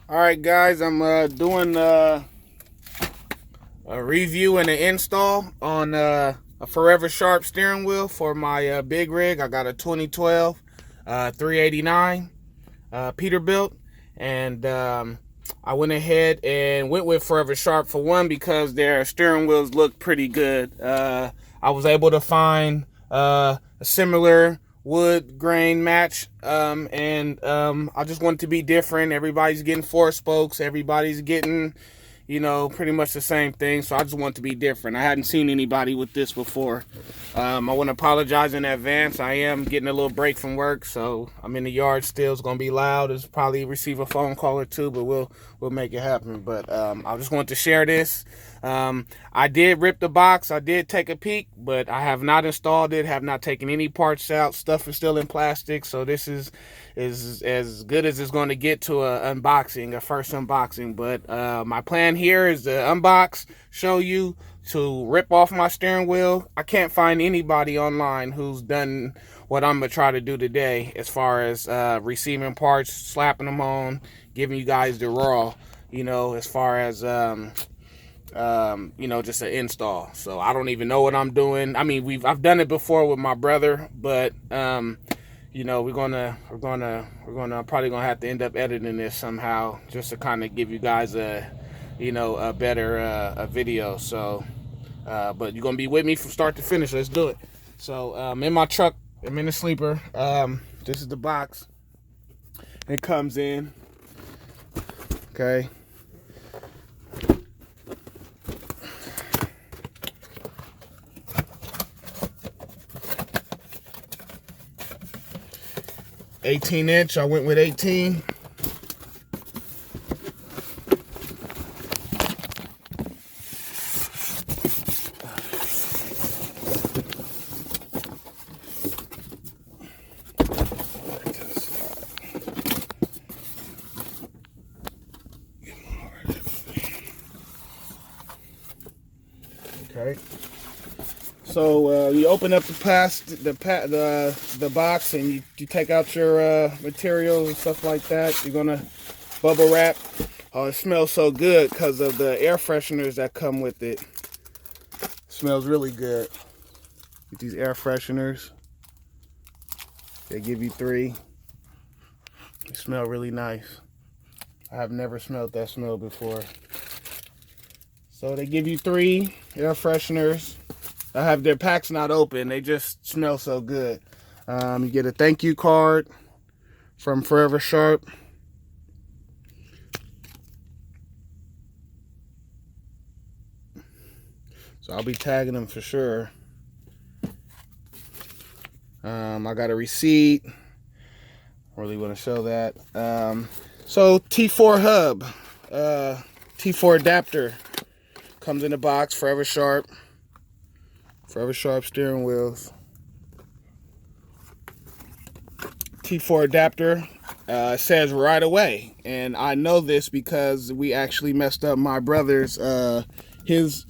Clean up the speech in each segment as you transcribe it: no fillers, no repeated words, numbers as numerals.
All right, guys, I'm doing a review and an install on a Foreversharp steering wheel for my big rig. I got a 2012 389 Peterbilt, and I went ahead and went with Foreversharp for one because their steering wheels look pretty good. I was able to find a similar wood grain match, and I just want it to be different. Everybody's getting 4 spokes, everybody's getting, pretty much the same thing, so I just want it to be different. I hadn't seen anybody with this before. I want to apologize in advance. I am getting a little break from work, so I'm in the yard still. It's gonna be loud. It's probably receive a phone call or two, but we'll make it happen. But I just wanted to share this. I did rip the box. I did take a peek, but I have not installed it. Have not taken any parts out. Stuff is still in plastic, so this is as good as it's going to get to a first unboxing. But my plan here is to unbox, show you, to rip off my steering wheel. I can't find anybody online who's done what I'm gonna try to do today, as far as receiving parts, slapping them on, giving you guys the raw, as far as just an install. So I don't even know what I'm doing. I mean, I've done it before with my brother, but we're probably gonna have to end up editing this somehow, just to kind of give you guys a better a video. So but you're gonna be with me from start to finish. Let's do it. So I'm in my truck. I'm in the sleeper. This is the box it comes in. Okay. $18-inch. I went with 18. Okay. So you open up the box, and you take out your materials and stuff like that. You're gonna bubble wrap. Oh, it smells so good because of the air fresheners that come with it. Smells really good. Get these air fresheners. They give you 3. They smell really nice. I have never smelled that smell before. So they give you 3 air fresheners. I have their packs not open. They just smell so good. You get a thank you card from Foreversharp. So I'll be tagging them for sure. I got a receipt. I really want to show that. So T4 hub, T4 adapter comes in the box. Foreversharp steering wheels. T4 adapter says right away, and I know this because we actually messed up my brother's his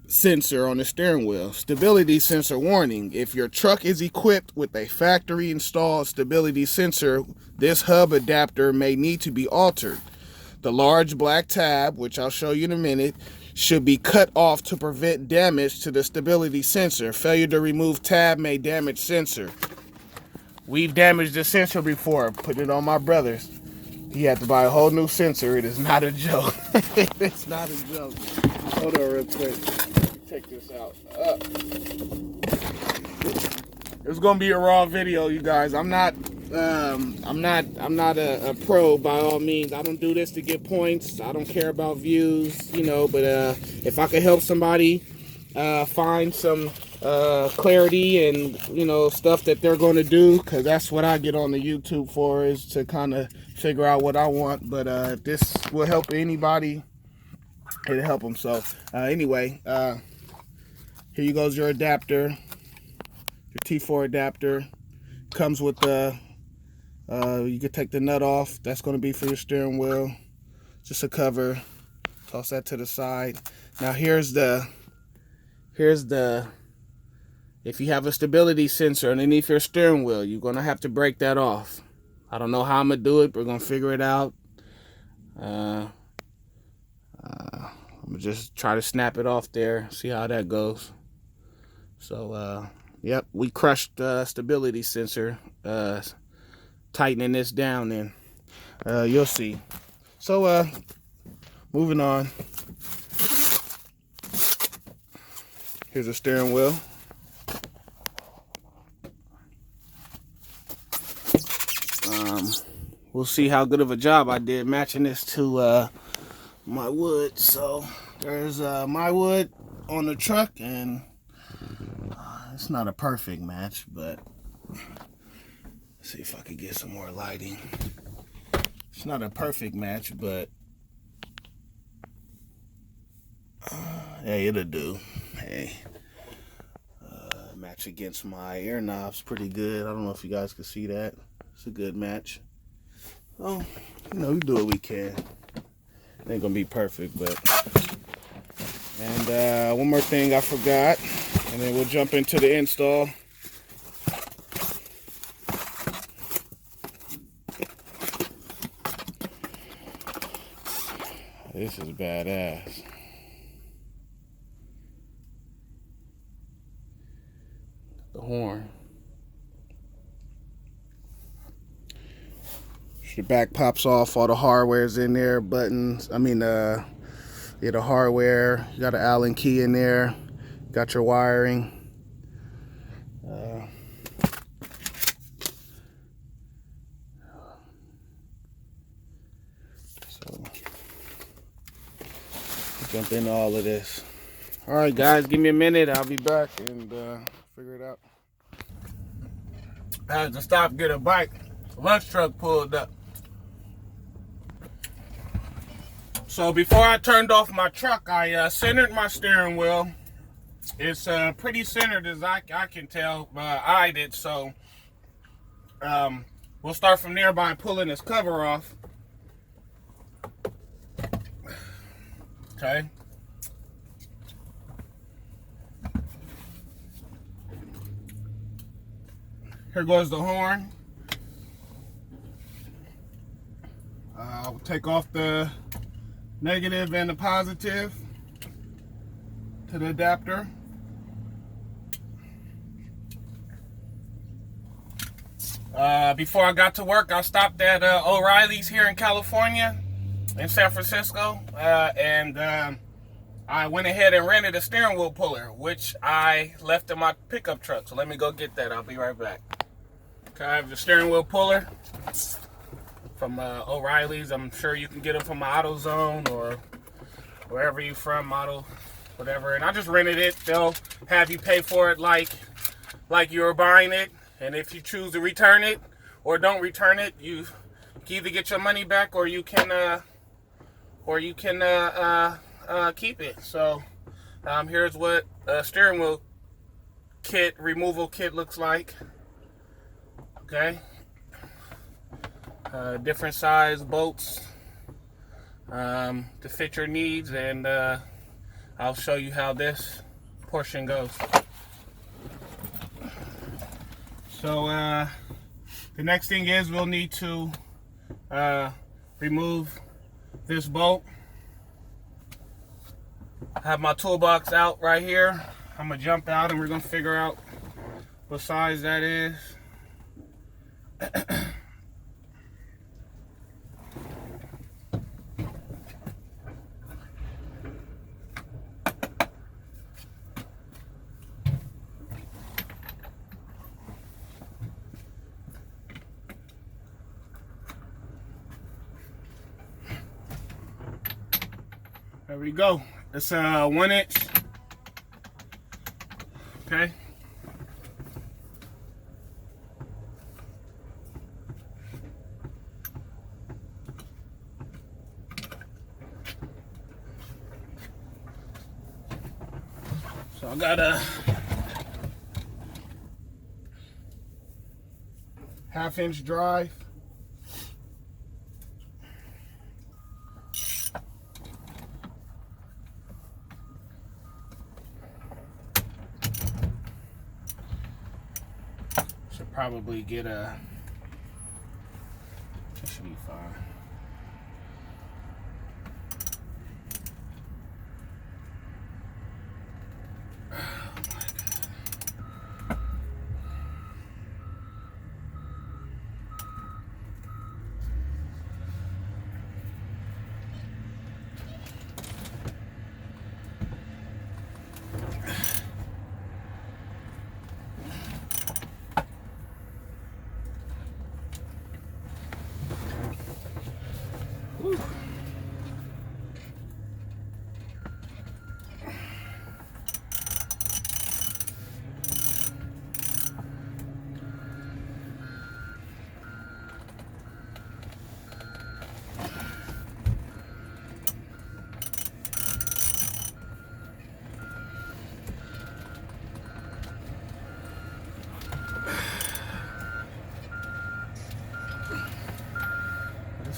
sensor on the steering wheel. Stability sensor warning: if your truck is equipped with a factory installed stability sensor, this hub adapter may need to be altered. The large black tab, which I'll show you in a minute, should be cut off to prevent damage to the stability sensor. Failure to remove tab may damage sensor. We've damaged the sensor before. Put it on my brother's. He had to buy a whole new sensor. It is not a joke. It's not a joke. Hold on real quick. Take this out. It's gonna be a raw video, you guys. I'm not a pro by all means. I don't do this to get points. I don't care about views, but if I could help somebody find some clarity and stuff that they're going to do, because that's what I get on the YouTube for, is to kind of figure out what I want. But if this will help anybody, it'll help them. So anyway, here you goes your adapter, your T4 adapter. Comes with the you can take the nut off. That's going to be for your steering wheel. Just a cover. Toss that to the side. Now here's the if you have a stability sensor underneath your steering wheel, you're going to have to break that off. I don't know how I'm going to do it, but we're going to figure it out. I'm gonna just try to snap it off there, see how that goes. So, yep, we crushed the stability sensor, tightening this down, and you'll see. So, moving on. Here's a steering wheel. We'll see how good of a job I did matching this to my wood. So there's my wood on the truck, and it's not a perfect match, but let's see if I could get some more lighting. It's not a perfect match, but hey, it'll do. Hey, match against my air knobs pretty good. I don't know if you guys can see that. It's a good match. Oh, you know, we do what we can. It ain't gonna be perfect, but. And one more thing I forgot, and then we'll jump into the install. This is badass. The horn. The back pops off, all the hardware's in there, buttons, the hardware, you got an Allen key in there, got your wiring. So, jump into all of this. All right, guys, give me a minute, I'll be back and figure it out. I had to stop, get a bike. Lunch truck pulled up. So before I turned off my truck, I centered my steering wheel. It's pretty centered as I can tell. I did. So we'll start from there by pulling this cover off. Okay. Here goes the horn. I'll take off the negative and the positive to the adapter. Before I got to work, I stopped at O'Reilly's here in California, in San Francisco, and I went ahead and rented a steering wheel puller, which I left in my pickup truck. So let me go get that. I'll be right back. Okay, I have the steering wheel puller from O'Reilly's. I'm sure you can get them from AutoZone or wherever you're from, Auto, whatever. And I just rented it. They'll have you pay for it like you were buying it. And if you choose to return it or don't return it, you can either get your money back or you can keep it. So here's what a steering wheel removal kit looks like. Okay. Different size bolts to fit your needs, and I'll show you how this portion goes. So the next thing is we'll need to remove this bolt. I have my toolbox out right here. I'm gonna jump out and we're gonna figure out what size that is. There we go. It's 1 inch. Okay. So I got a 1/2 inch drive. Should probably get a, that should be fine.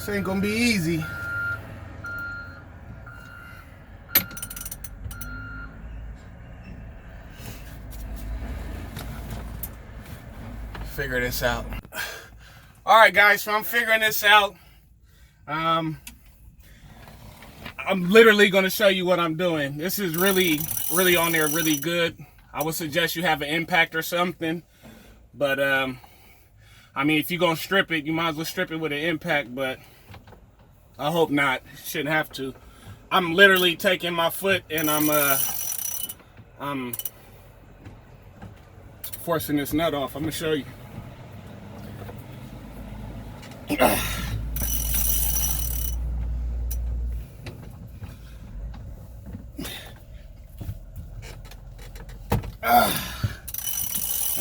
This ain't gonna be easy. Figure this out. All right, guys, so I'm figuring this out. I'm literally gonna show you what I'm doing. This is really on there, really good. I would suggest you have an impact or something, but I mean, if you're gonna strip it, you might as well strip it with an impact, but I hope not. Shouldn't have to. I'm literally taking my foot and I'm forcing this nut off. I'm gonna show you. And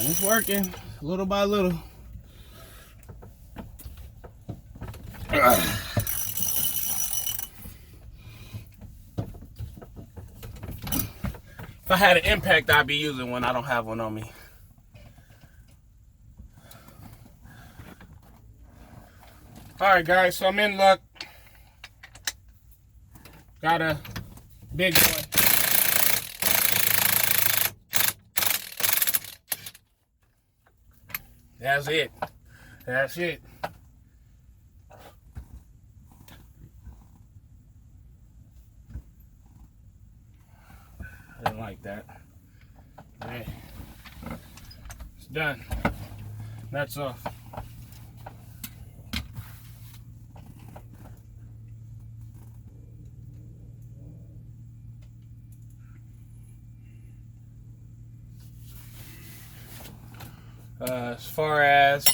it's working little by little. If I had an impact, I'd be using one. I don't have one on me. Alright, guys, so I'm in luck. Got a big one. That's it. That's it. I didn't like that. Alright. It's done. That's off. As far as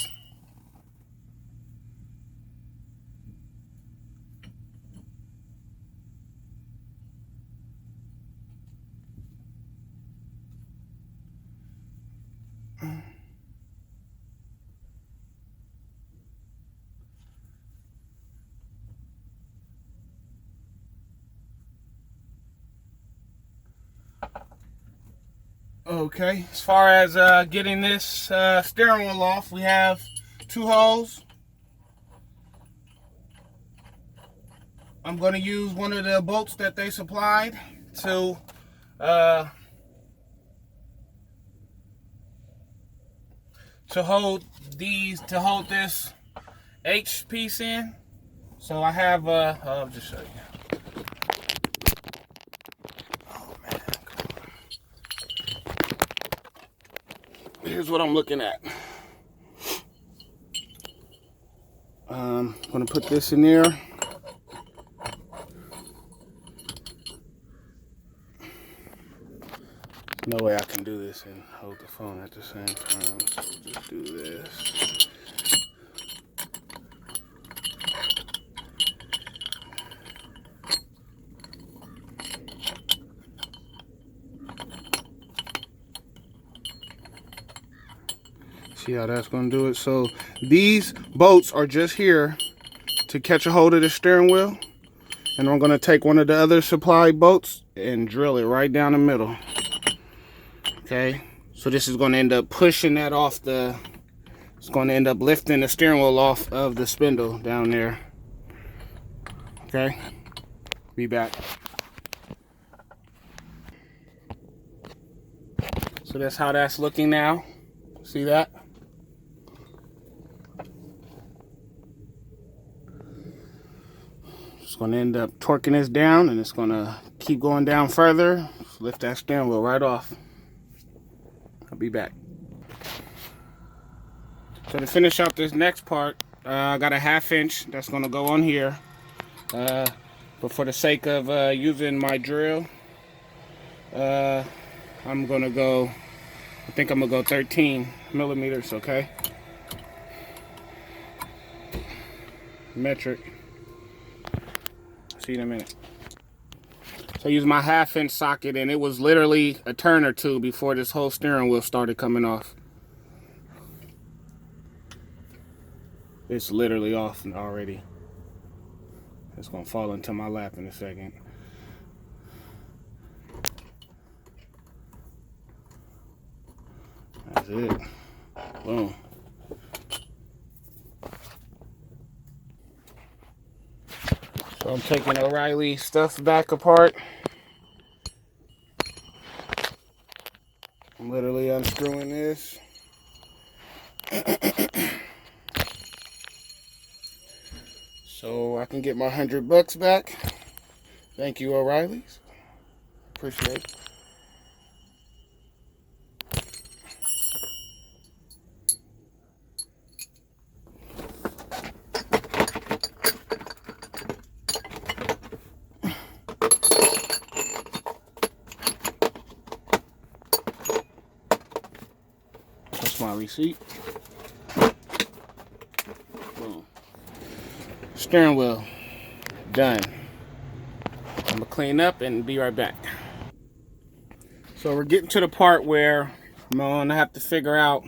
okay, as far as getting this steering wheel off, we have two holes. I'm going to use one of the bolts that they supplied to hold this H piece in. So I have I'll just show you. Here's what I'm looking at. I'm gonna put this in there. No way I can do this and hold the phone at the same time. So we'll just do this. See how that's going to do it? So these bolts are just here to catch a hold of the steering wheel. And I'm going to take one of the other supply bolts and drill it right down the middle. Okay. So this is going to end up pushing that off it's going to end up lifting the steering wheel off of the spindle down there. Okay. Be back. So that's how that's looking now. See that? It's going to end up torquing this down, and it's going to keep going down further. Lift that steering wheel right off. I'll be back. So to finish up this next part, I got a 1/2 inch that's going to go on here. But for the sake of using my drill, I'm going to go, I think I'm going to go 13 millimeters, okay? Metric. to you in a minute. So I used my 1/2-inch socket, and it was literally a turn or two before this whole steering wheel started coming off. It's literally off already. It's gonna fall into my lap in a second. That's it. Boom. So I'm taking O'Reilly stuff back apart. I'm literally unscrewing this. So I can get my $100 back. Thank you, O'Reilly's. Appreciate it. That's my receipt. Boom. Steering wheel done. I'm gonna clean up and be right back. So we're getting to the part where I'm gonna have to figure out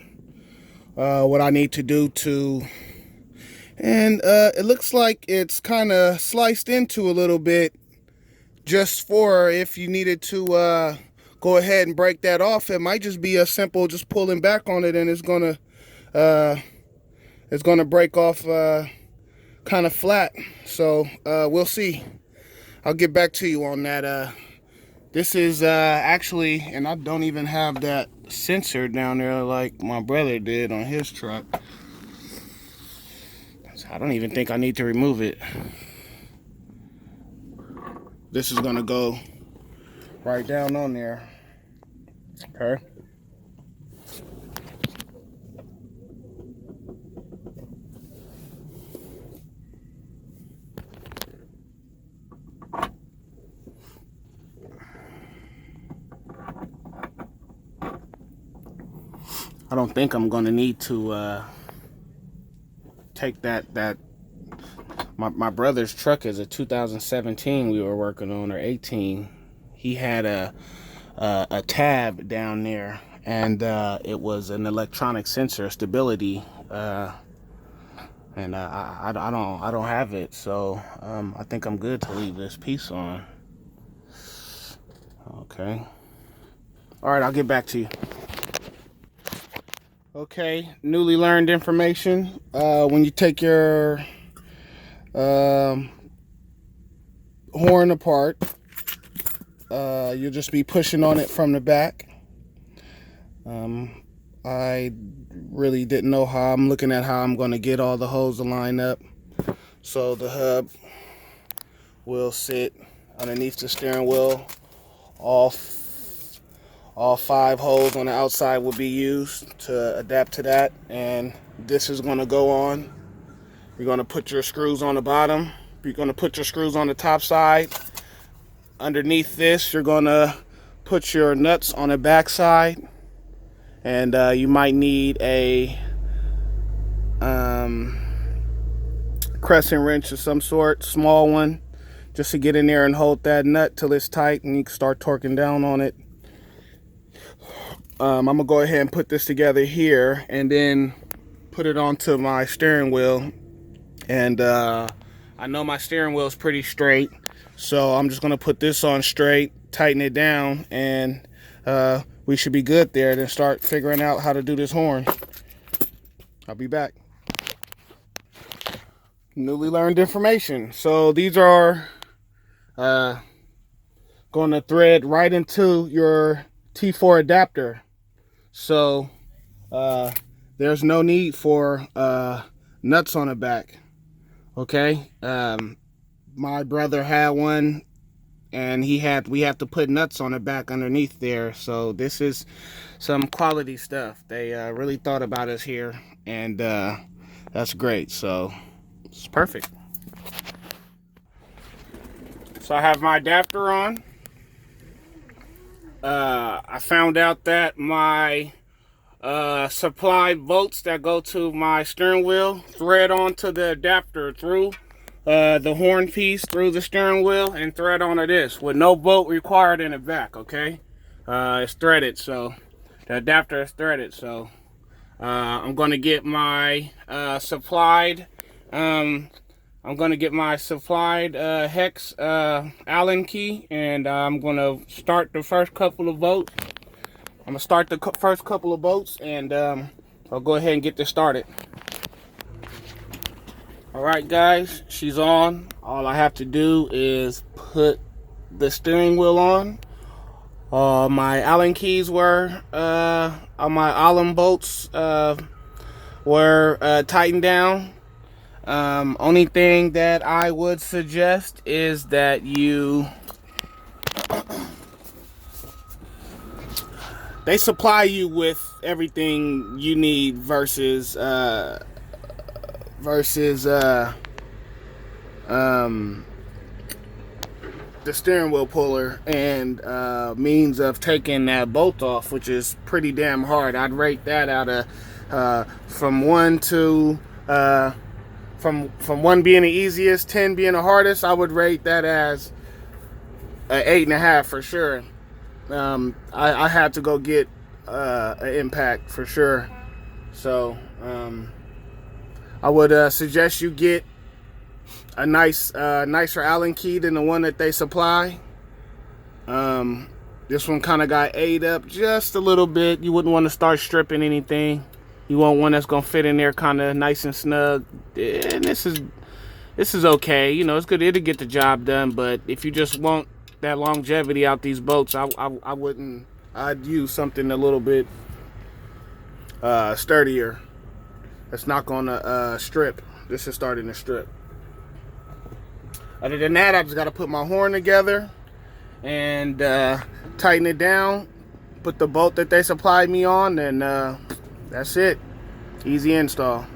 what I need to do to, and it looks like it's kind of sliced into a little bit, just for if you needed to go ahead and break that off. It might just be a simple just pulling back on it, and it's gonna break off kind of flat. So we'll see. I'll get back to you on that. This is actually, and I don't even have that sensor down there like my brother did on his truck. So I don't even think I need to remove it. This is gonna go right down on there. Okay. I don't think I'm gonna need to take that. My brother's truck is a 2017 we were working on, or 18. He had a tab down there, and it was an electronic sensor stability, and I don't have it, so I think I'm good to leave this piece on. Okay. All right, I'll get back to you. Okay, newly learned information. When you take your horn apart, you'll just be pushing on it from the back. I really didn't know how. I'm looking at how I'm going to get all the holes to line up. So the hub will sit underneath the steering wheel. All 5 holes on the outside will be used to adapt to that, and this is going to go on. You're going to put your screws on the bottom. You're going to put your screws on the top side. Underneath this, you're going to put your nuts on the back side, and you might need a crescent wrench of some sort, small one, just to get in there and hold that nut till it's tight, and you can start torquing down on it. I'm gonna go ahead and put this together here, and then put it onto my steering wheel. And I know my steering wheel is pretty straight, so I'm just gonna put this on straight, tighten it down, and we should be good there. Then start figuring out how to do this horn. I'll be back. Newly learned information. So these are going to thread right into your T4 adapter. So there's no need for nuts on the back. Okay. My brother had one, and we have to put nuts on the back underneath there. So this is some quality stuff. They really thought about us here, and that's great. So it's perfect. So I have my adapter on. I found out that my supply bolts that go to my steering wheel thread onto the adapter through the horn piece through the steering wheel and thread onto this with no bolt required in the back. Okay, it's threaded, so the adapter is threaded. So I'm gonna get my supplied hex Allen key, and I'm gonna start the first couple of bolts. I'm gonna start the first couple of bolts, and I'll go ahead and get this started. All right, guys, she's on. All I have to do is put the steering wheel on. My Allen keys were, my Allen bolts were tightened down. Only thing that I would suggest is that they supply you with everything you need versus the steering wheel puller and means of taking that bolt off, which is pretty damn hard. I'd rate that out of from 1 to from 1 being the easiest, 10 being the hardest. I would rate that as an 8.5 for sure. I had to go get an impact for sure. So I would suggest you get a nicer Allen key than the one that they supply. This one kind of got ate up just a little bit. You wouldn't want to start stripping anything. You want one that's gonna fit in there kind of nice and snug. And this is okay. You know, it's good. It'll get the job done. But if you just want that longevity out these boats, I wouldn't. I'd use something a little bit sturdier. That's not gonna strip. This is starting to strip. Other than that, I just got to put my horn together and tighten it down. Put the bolt that they supplied me on, and that's it. Easy install.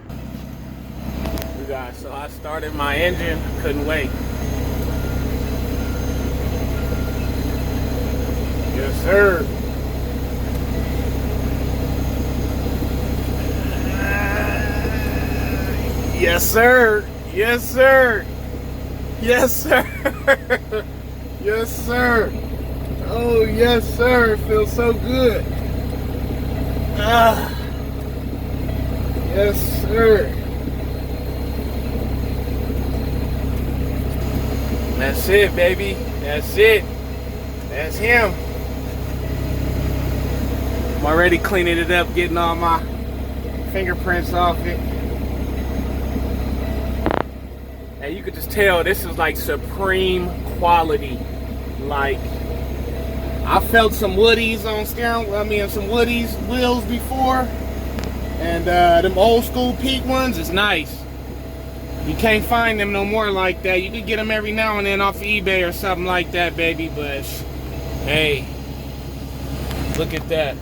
You guys, so I started my engine. Couldn't wait. Yes, sir. Yes, sir. Yes, sir. Yes, sir. Yes, sir. Oh, yes, sir. It feels so good. Yes, sir. That's it, baby. That's it. That's him. I'm already cleaning it up, getting all my fingerprints off it. And you could just tell this is like supreme quality. Like, I felt some Woodies on steering, some Woodies wheels before. And them old school peak ones is nice. You can't find them no more like that. You could get them every now and then off eBay or something like that, baby. But hey, look at that.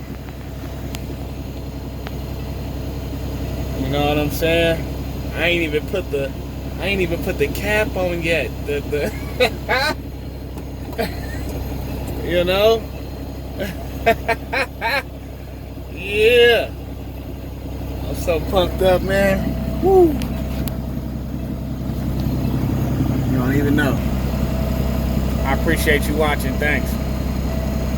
You know what I'm saying? I ain't even put the cap on yet. You know? Yeah. I'm so pumped up, man. Woo. You don't even know. I appreciate you watching. Thanks.